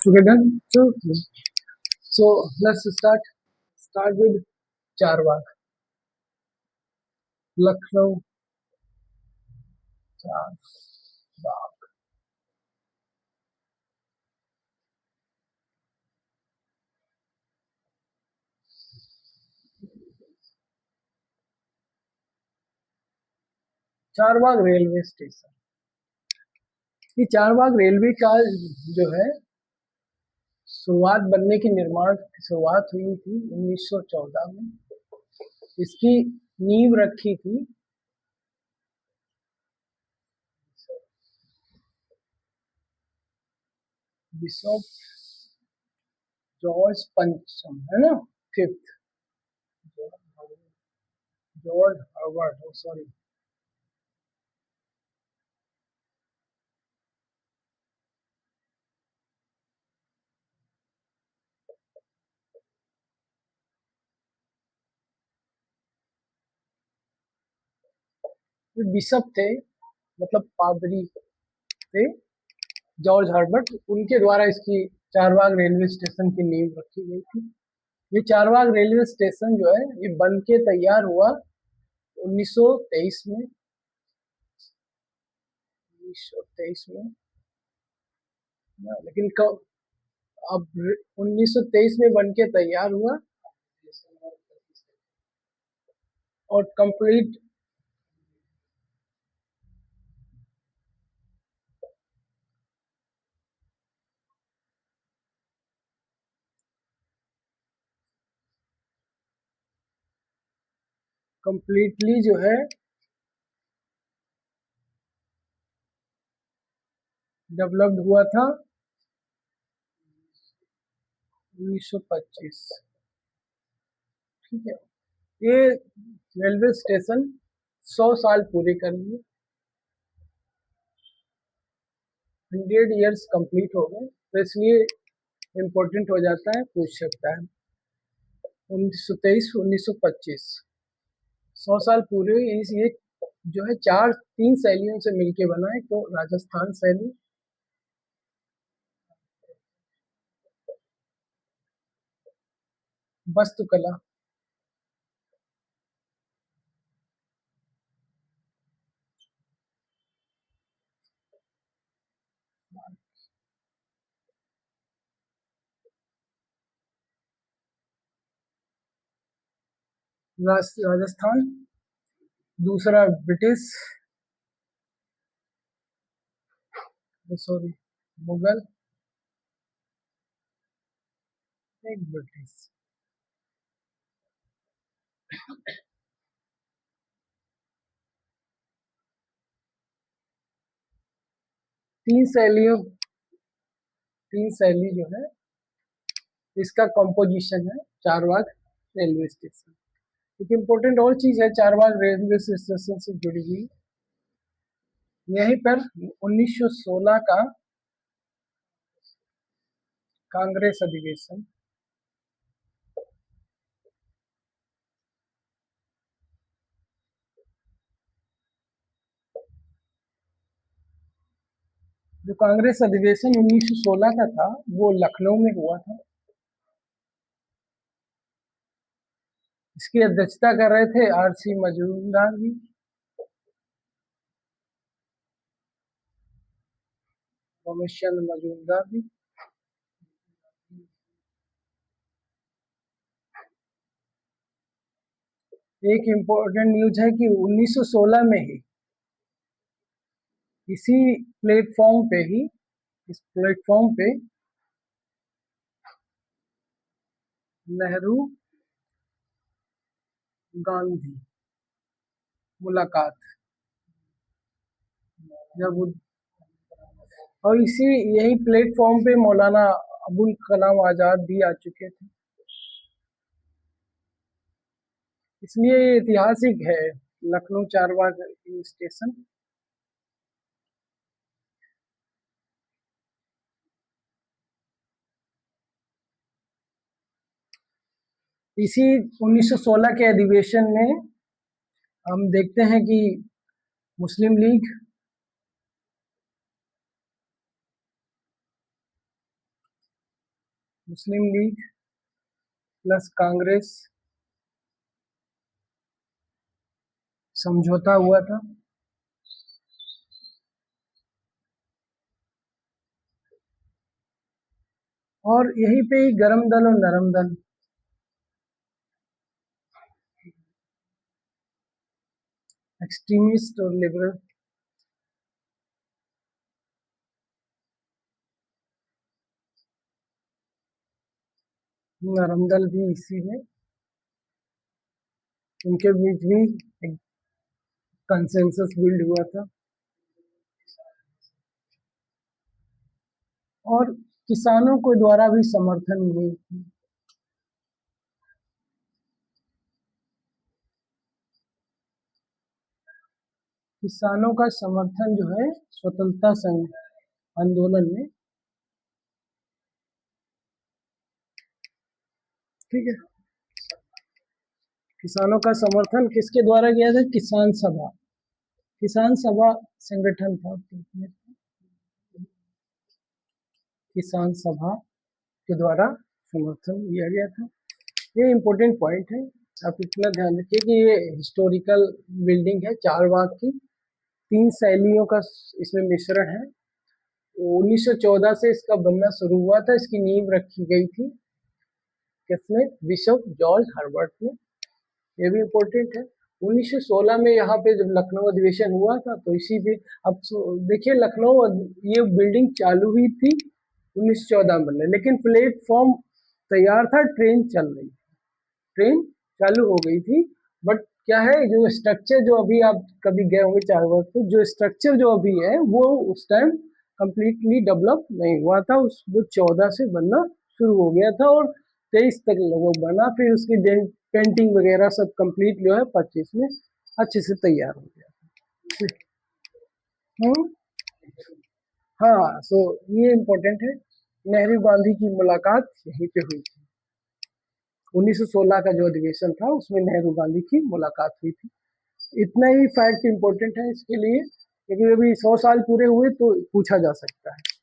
Okay, done. So let's start. Start with Charwag, Lucknow, Charwag. Charbagh railway station. ये Charbagh railway का जो है शुरुआत बनने की निर्माण की शुरुआत हुई थी 1914 में। इसकी नींव रखी थी बिशप जॉर्ज पंचम, है ना, fifth George Harvard, sorry. Bishop थे, मतलब पादरी थे, जॉर्ज हर्बर्ट, उनके द्वारा इसकी चारबाग रेलवे स्टेशन की नींव रखी गई थी। ये चारबाग रेलवे स्टेशन जो है ये बन के तैयार हुआ 1923 में। 1923 में लेकिन कब, अब 1923 में बन के तैयार हुआ और कंप्लीटली जो है डेवलप्ड हुआ था 1925। ठीक है, ये रेलवे स्टेशन 100 साल पूरे कर लिए, 100 इयर्स कंप्लीट हो गए, तो इसलिए इम्पोर्टेंट हो जाता है, पूछ सकता है। 1923 1925 100 साल पूरे हुए। ये जो है तीन शैलियों से मिलके बना है, तो राजस्थान शैली, वास्तुकला, राजस्थान, दूसरा ब्रिटिश, सॉरी, मुगल, एक ब्रिटिश। तीन शैलियों, तीन शैली जो है इसका कंपोजिशन है चारबाग रेलवे स्टेशन। एक इम्पोर्टेंट और चीज है चारबाग रेलवे स्टेशन से जुड़ी हुई, यहीं पर 1916 का कांग्रेस अधिवेशन, जो कांग्रेस अधिवेशन 1916 का था वो लखनऊ में हुआ था। इसकी अध्यक्षता कर रहे थे आर.सी. मजूमदार जी। रमेश चंद्र मजूमदार जी। एक इम्पोर्टेंट न्यूज है कि 1916 में ही इसी प्लेटफॉर्म पे ही, इस प्लेटफॉर्म पे नेहरू गांधी मुलाकात, जब और इसी यही प्लेटफॉर्म पे मौलाना अबुल कलाम आजाद भी आ चुके थे, इसलिए ये ऐतिहासिक है लखनऊ चारबाग स्टेशन। इसी 1916 के अधिवेशन में हम देखते हैं कि मुस्लिम लीग, मुस्लिम लीग प्लस कांग्रेस समझौता हुआ था। और यहीं पे ही गरम दल और नरम दल, एक्सट्रीमिस्ट और लिबरल, नरम दल भी इसी में, उनके बीच भी एक कंसेंसस बिल्ड हुआ था। और किसानों को द्वारा भी समर्थन मिली थी। किसानों का समर्थन जो है स्वतंत्रता संघ आंदोलन में, ठीक है, किसानों का समर्थन किसके द्वारा किया था? किसान सभा, किसान सभा संगठन था, किसान सभा के द्वारा समर्थन दिया गया था। ये इम्पोर्टेंट पॉइंट है, आप इतना ध्यान रखिए कि ये हिस्टोरिकल बिल्डिंग है चारबाग की, 3 शैलियों का इसमें मिश्रण है। 1914 से इसका बनना शुरू हुआ था, इसकी नींव रखी गई थी किसने? बिशप जॉर्ज हर्बर्ट ने। ये भी इम्पोर्टेंट है। 1916 में यहाँ पे जब लखनऊ अधिवेशन हुआ था तो इसी पे, अब देखिए लखनऊ ये बिल्डिंग चालू हुई थी 1914 में, लेकिन प्लेटफॉर्म तैयार था, ट्रेन चल रही थी, ट्रेन चालू हो गई थी, बट क्या है जो स्ट्रक्चर जो अभी आप कभी गए होंगे चारबाग पे, जो स्ट्रक्चर जो अभी है वो उस टाइम कंप्लीटली डेवलप नहीं हुआ था, उस वो 14 से बनना शुरू हो गया था और 23 तक लगभग बना, फिर उसकी पेंटिंग वगैरह सब कंप्लीट जो है 25 में अच्छे से तैयार हो गया। हम्म, हाँ, सो ये इम्पोर्टेंट है। नेहरू गांधी की मुलाकात यहीं पे हुई थी, 1916 का जो अधिवेशन था उसमें नेहरू गांधी की मुलाकात हुई थी। इतना ही फैक्ट इम्पोर्टेंट है इसके लिए, क्योंकि अभी 100 साल पूरे हुए तो पूछा जा सकता है।